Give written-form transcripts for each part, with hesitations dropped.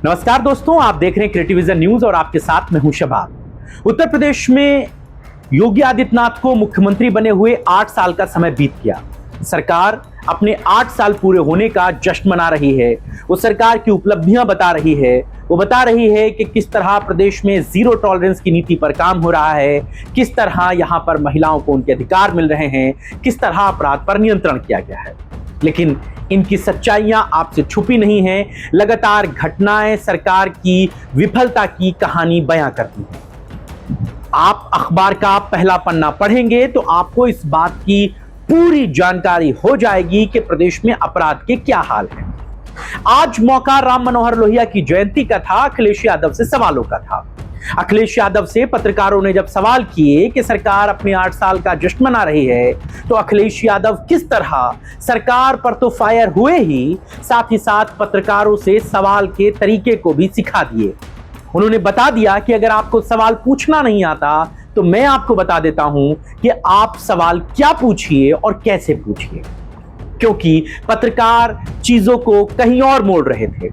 नमस्कार दोस्तों, आप देख रहे हैं क्रिएटिविजन न्यूज और आपके साथ मैं हूं शबाब। उत्तर प्रदेश में योगी आदित्यनाथ को मुख्यमंत्री बने हुए 8 साल का समय बीत गया। सरकार अपने 8 साल पूरे होने का जश्न मना रही है। वो सरकार की उपलब्धियां बता रही है। वो बता रही है कि किस तरह प्रदेश में जीरो टॉलरेंस की नीति पर काम हो रहा है, किस तरह यहां पर महिलाओं को उनके अधिकार मिल रहे हैं, किस तरह अपराध पर नियंत्रण किया गया है। लेकिन इनकी सच्चाइयां आपसे छुपी नहीं हैं। लगातार घटनाएं सरकार की विफलता की कहानी बयां करती हैं। आप अखबार का पहला पन्ना पढ़ेंगे तो आपको इस बात की पूरी जानकारी हो जाएगी कि प्रदेश में अपराध के क्या हाल है। आज मौका राम मनोहर लोहिया की जयंती का था, अखिलेश यादव से सवालों का था। अखिलेश यादव से पत्रकारों ने जब सवाल किए कि सरकार अपने 8 साल का जश्न मना रही है, तो अखिलेश यादव किस तरह सरकार पर तो फायर हुए ही साथ ही साथ पत्रकारों से सवाल के तरीके को भी सिखा दिए। उन्होंने बता दिया कि अगर आपको सवाल पूछना नहीं आता तो मैं आपको बता देता हूं कि आप सवाल क्या पूछिए और कैसे पूछिए, क्योंकि पत्रकार चीजों को कहीं और मोड़ रहे थे।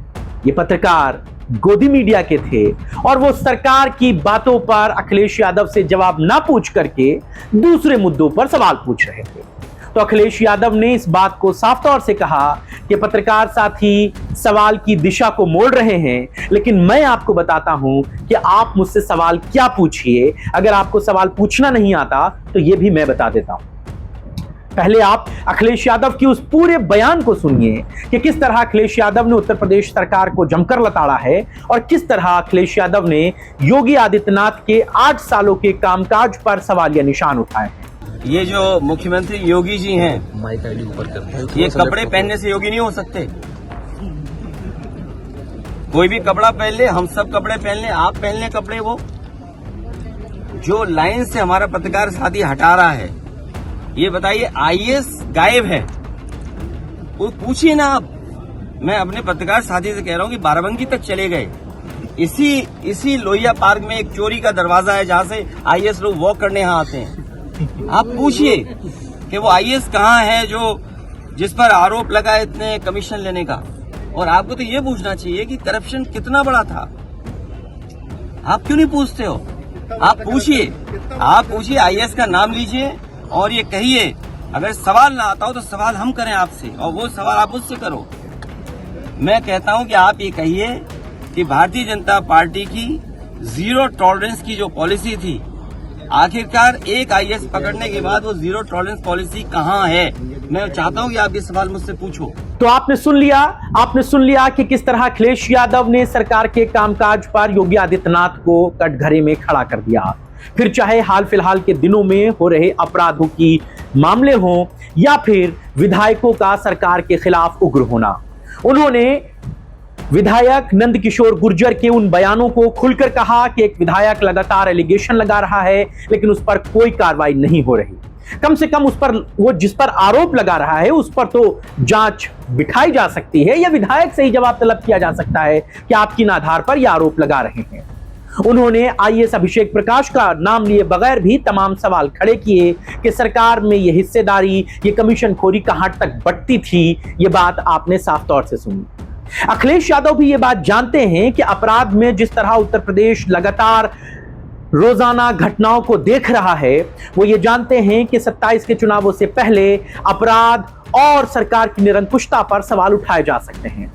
ये पत्रकार गोदी मीडिया के थे और वो सरकार की बातों पर अखिलेश यादव से जवाब ना पूछ करके दूसरे मुद्दों पर सवाल पूछ रहे थे। तो अखिलेश यादव ने इस बात को साफ तौर से कहा कि पत्रकार साथी सवाल की दिशा को मोड़ रहे हैं, लेकिन मैं आपको बताता हूं कि आप मुझसे सवाल क्या पूछिए। अगर आपको सवाल पूछना नहीं आता तो यह भी मैं बता देता हूं। पहले आप अखिलेश यादव की उस पूरे बयान को सुनिए कि किस तरह अखिलेश यादव ने उत्तर प्रदेश सरकार को जमकर लताड़ा है और किस तरह अखिलेश यादव ने योगी आदित्यनाथ के 8 सालों के कामकाज पर सवालिया निशान उठाए हैं। ये जो मुख्यमंत्री योगी जी हैं, ये कपड़े पहनने से योगी नहीं हो सकते। कोई भी कपड़ा पहन ले, हम सब कपड़े पहन ले, आप पहन ले कपड़े। वो जो लाइन से हमारा पत्रकार साथी हटा रहा है, ये बताइए आईएएस गायब है, वो पूछिए ना आप। मैं अपने पत्रकार साथी से कह रहा हूँ कि बाराबंकी तक चले गए। इसी लोहिया पार्क में एक चोरी का दरवाजा है जहाँ से आईएएस लोग वॉक करने यहाँ आते हैं। आप पूछिए कि वो आईएएस कहाँ है जो जिस पर आरोप लगा है इतने कमीशन लेने का। और आपको तो ये पूछना चाहिए कि करप्शन कितना बड़ा था। आप क्यों नहीं पूछते हो? आप पूछिए आईएएस का नाम लीजिए और ये कहिए, अगर सवाल ना आता हो तो सवाल हम करें आपसे और वो सवाल आप मुझसे करो। मैं कहता हूं कि आप ये कहिए कि भारतीय जनता पार्टी की जीरो टॉलरेंस की जो पॉलिसी थी, आखिरकार एक आईएएस पकड़ने के बाद वो जीरो टॉलरेंस पॉलिसी कहां है? मैं चाहता हूं कि आप ये सवाल मुझसे पूछो। तो आपने सुन लिया कि किस तरह अखिलेश यादव ने सरकार के कामकाज पर योगी आदित्यनाथ को कटघरे में खड़ा कर दिया। फिर चाहे हाल फिलहाल के दिनों में हो रहे अपराधों की मामले हों या फिर विधायकों का सरकार के खिलाफ उग्र होना, उन्होंने विधायक नंदकिशोर गुर्जर के उन बयानों को खुलकर कहा कि एक विधायक लगातार एलिगेशन लगा रहा है लेकिन उस पर कोई कार्रवाई नहीं हो रही। कम से कम उस पर, वो जिस पर आरोप लगा रहा है उस पर तो जांच बिठाई जा सकती है या विधायक से ही जवाब तलब किया जा सकता है कि आप किन आधार पर यह आरोप लगा रहे हैं। उन्होंने आईएएस अभिषेक प्रकाश का नाम लिए बगैर भी तमाम सवाल खड़े किए कि सरकार में ये हिस्सेदारी, ये कमीशनखोरी कहां तक बढ़ती थी। ये बात आपने साफ तौर से सुनी। अखिलेश यादव भी ये बात जानते हैं कि अपराध में जिस तरह उत्तर प्रदेश लगातार रोजाना घटनाओं को देख रहा है, वो ये जानते हैं कि 27 के चुनावों से पहले अपराध और सरकार की निरंकुशता पर सवाल उठाए जा सकते हैं,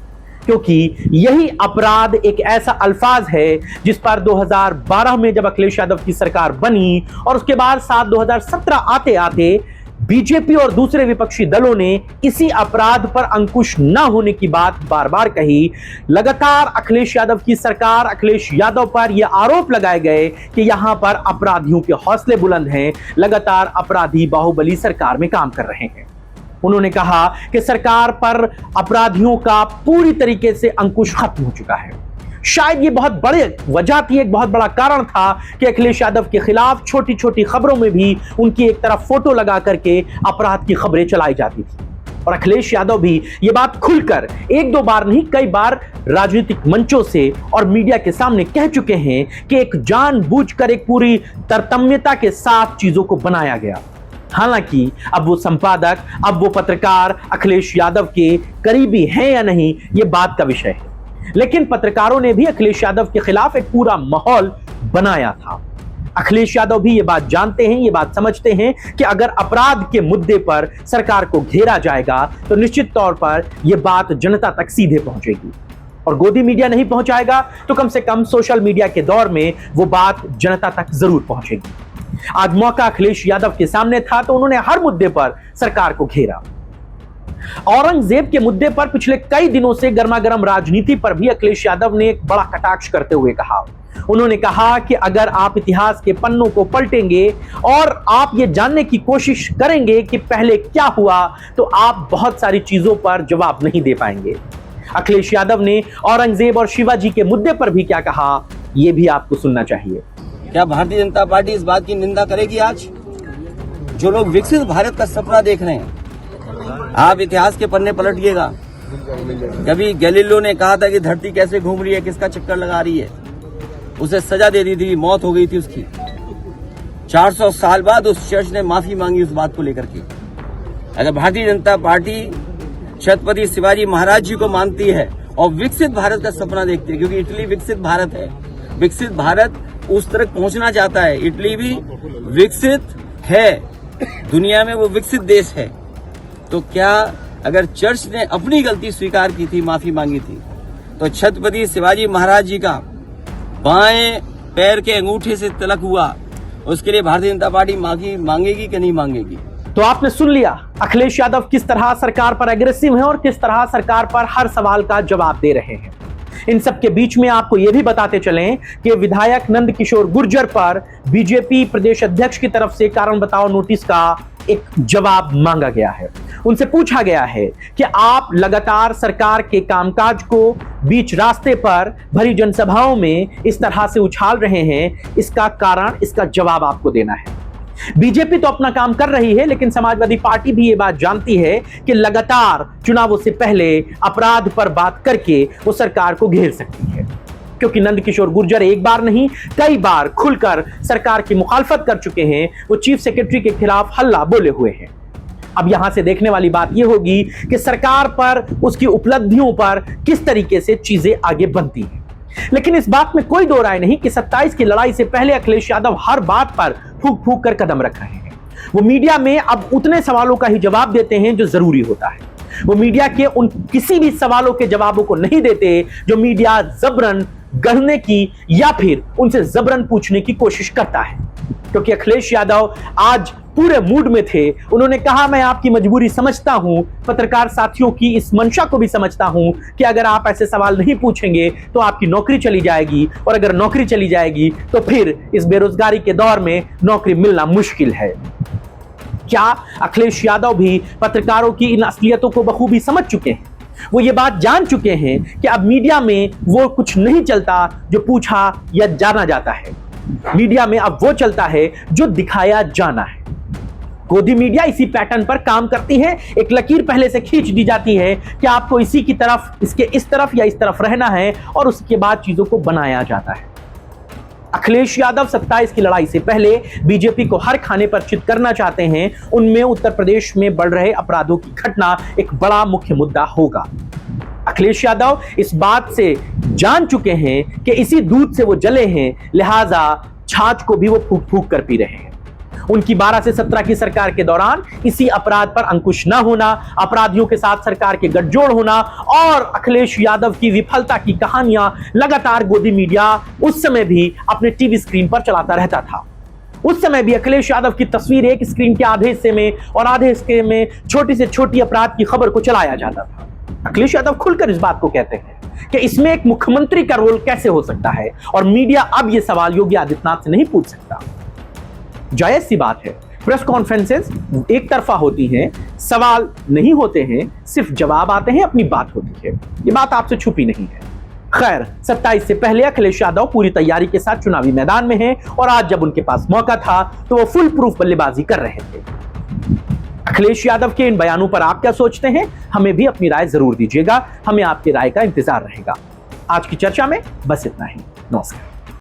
क्योंकि यही अपराध एक ऐसा अल्फाज है जिस पर 2012 में जब अखिलेश यादव की सरकार बनी और उसके बाद 2017 आते आते बीजेपी और दूसरे विपक्षी दलों ने इसी अपराध पर अंकुश न होने की बात बार बार कही। लगातार अखिलेश यादव की सरकार, अखिलेश यादव पर यह आरोप लगाए गए कि यहां पर अपराधियों के हौसले बुलंद हैं, लगातार अपराधी बाहुबली सरकार में काम कर रहे हैं। उन्होंने कहा कि सरकार पर अपराधियों का पूरी तरीके से अंकुश खत्म हो चुका है। शायद ये बहुत बड़ी वजह थी, एक बहुत बड़ा कारण था कि अखिलेश यादव के खिलाफ छोटी छोटी खबरों में भी उनकी एक तरफ फोटो लगा करके अपराध की खबरें चलाई जाती थी। और अखिलेश यादव भी ये बात खुलकर एक दो बार नहीं, कई बार राजनीतिक मंचों से और मीडिया के सामने कह चुके हैं कि एक जानबूझकर, एक पूरी तरतम्यता के साथ चीजों को बनाया गया। हालांकि अब वो संपादक, अब वो पत्रकार अखिलेश यादव के करीबी हैं या नहीं, ये बात का विषय है। लेकिन पत्रकारों ने भी अखिलेश यादव के खिलाफ एक पूरा माहौल बनाया था। अखिलेश यादव भी ये बात जानते हैं, ये बात समझते हैं कि अगर अपराध के मुद्दे पर सरकार को घेरा जाएगा तो निश्चित तौर पर यह बात जनता तक सीधे पहुंचेगी, और गोदी मीडिया नहीं पहुंचाएगा तो कम से कम सोशल मीडिया के दौर में वो बात जनता तक जरूर पहुंचेगी। आज मौका अखिलेश यादव के सामने था तो उन्होंने हर मुद्दे पर सरकार को घेरा। औरंगजेब के मुद्दे पर पिछले कई दिनों से गर्मागर्म राजनीति पर भी अखिलेश यादव ने एक बड़ा कटाक्ष करते हुए कहा। उन्होंने कहा कि अगर आप इतिहास के पन्नों को पलटेंगे और आप ये जानने की कोशिश करेंगे कि पहले क्या हुआ तो आप बहुत सारी चीजों पर जवाब नहीं दे पाएंगे। अखिलेश यादव ने औरंगजेब और शिवाजी के मुद्दे पर भी क्या कहा, यह भी आपको सुनना चाहिए। क्या भारतीय जनता पार्टी इस बात की निंदा करेगी? आज जो लोग विकसित भारत का सपना देख रहे हैं, आप इतिहास के पन्ने पलटिएगा। कभी गैलीलियो ने कहा था कि धरती कैसे घूम रही है, किसका चक्कर लगा रही है, उसे सजा दे दी थी, मौत हो गई थी उसकी। 400 साल बाद उस चर्च ने माफी मांगी उस बात को लेकर के। अगर भारतीय जनता पार्टी छत्रपति शिवाजी महाराज जी को मानती है और विकसित भारत का सपना देखती है, क्योंकि इटली विकसित भारत है, विकसित भारत उस तरह पहुंचना चाहता है, इटली भी विकसित है, दुनिया में वो विकसित देश है, तो क्या अगर चर्च ने अपनी गलती स्वीकार की थी, माफी मांगी थी, तो छत्रपति शिवाजी महाराज जी का बाएं पैर के अंगूठे से तिलक हुआ, उसके लिए भारतीय जनता पार्टी माफी मांगेगी कि नहीं मांगेगी? तो आपने सुन लिया अखिलेश यादव किस तरह सरकार पर एग्रेसिव हैं और किस तरह सरकार पर हर सवाल का जवाब दे रहे हैं। इन सब के बीच में आपको यह भी बताते चलें कि विधायक नंद किशोर गुर्जर पर बीजेपी प्रदेश अध्यक्ष की तरफ से कारण बताओ नोटिस का एक जवाब मांगा गया है। उनसे पूछा गया है कि आप लगातार सरकार के कामकाज को बीच रास्ते पर भरी जनसभाओं में इस तरह से उछाल रहे हैं, इसका कारण, इसका जवाब आपको देना है। बीजेपी तो अपना काम कर रही है, लेकिन समाजवादी पार्टी भी ये बात जानती है कि लगातार चुनावों से पहले अपराध पर बात करके वो सरकार को घेर सकती है, क्योंकि नंद किशोर गुर्जर एक बार नहीं कई बार खुलकर सरकार की मुखालफत कर चुके हैं। वो चीफ सेक्रेटरी के खिलाफ हल्ला बोले हुए हैं। अब यहां से देखने वाली बात यह होगी कि सरकार पर, उसकी उपलब्धियों पर किस तरीके से चीजें आगे बनती हैं। लेकिन इस बात में कोई दो राय नहीं कि 27 की लड़ाई से पहले अखिलेश यादव हर बात पर फूंक फूंक कर कदम रख रहे हैं। वो मीडिया में अब उतने सवालों का ही जवाब देते हैं जो जरूरी होता है। वो मीडिया के उन किसी भी सवालों के जवाबों को नहीं देते जो मीडिया जबरन गढ़ने की या फिर उनसे जबरन पूछने की कोशिश करता है, क्योंकि अखिलेश यादव आज पूरे मूड में थे। उन्होंने कहा, मैं आपकी मजबूरी समझता हूं, पत्रकार साथियों की इस मंशा को भी समझता हूं कि अगर आप ऐसे सवाल नहीं पूछेंगे तो आपकी नौकरी चली जाएगी, और अगर नौकरी चली जाएगी तो फिर इस बेरोजगारी के दौर में नौकरी मिलना मुश्किल है। क्या अखिलेश यादव भी पत्रकारों की इन असलियतों को बखूबी समझ चुके हैं? वो ये बात जान चुके हैं कि अब मीडिया में वो कुछ नहीं चलता जो पूछा या जाना जाता है। मीडिया में अब वो चलता है जो दिखाया जाना है। गोदी मीडिया इसी पैटर्न पर काम करती है। एक लकीर पहले से खींच दी जाती है कि आपको इसी की तरफ, इसके इस तरफ या इस तरफ रहना है, और उसके बाद चीजों को बनाया जाता है। अखिलेश यादव 27 की लड़ाई से पहले बीजेपी को हर खाने पर चित करना चाहते हैं। उनमें उत्तर प्रदेश में बढ़ रहे अपराधों की घटना एक बड़ा मुख्य मुद्दा होगा। अखिलेश यादव इस बात से जान चुके हैं कि इसी दूध से वो जले हैं, लिहाजा छाछ को भी वो फूक फूक कर पी रहे हैं। उनकी 12 से 17 की सरकार के दौरान इसी अपराध पर अंकुश न होना, अपराधियों के साथ सरकार के गठजोड़ होना और अखिलेश यादव की विफलता की कहानियां लगातार गोदी मीडिया उस समय भी अपने टीवी स्क्रीन पर चलाता रहता था। उस समय भी अखिलेश यादव की तस्वीर एक स्क्रीन के आधे हिस्से में और आधे हिस्से में छोटी से छोटी अपराध की खबर को चलाया जाता था। अखिलेश यादव खुलकर इस बात को कहते हैं कि इसमें एक मुख्यमंत्री का रोल कैसे हो सकता है, और मीडिया अब यह सवाल योगी आदित्यनाथ से नहीं पूछ सकता। जायज सी बात है, प्रेस कॉन्फ्रेंसेस एक तरफा होती हैं, सवाल नहीं होते हैं, सिर्फ जवाब आते हैं, अपनी बात होती है। ये बात आपसे छुपी नहीं है। खैर, 27 से पहले अखिलेश यादव पूरी तैयारी के साथ चुनावी मैदान में हैं, और आज जब उनके पास मौका था तो वो फुल प्रूफ बल्लेबाजी कर रहे थे। अखिलेश यादव के इन बयानों पर आप क्या सोचते हैं? हमें भी अपनी राय जरूर दीजिएगा। हमें आपकी राय का इंतजार रहेगा। आज की चर्चा में बस इतना ही। नमस्कार।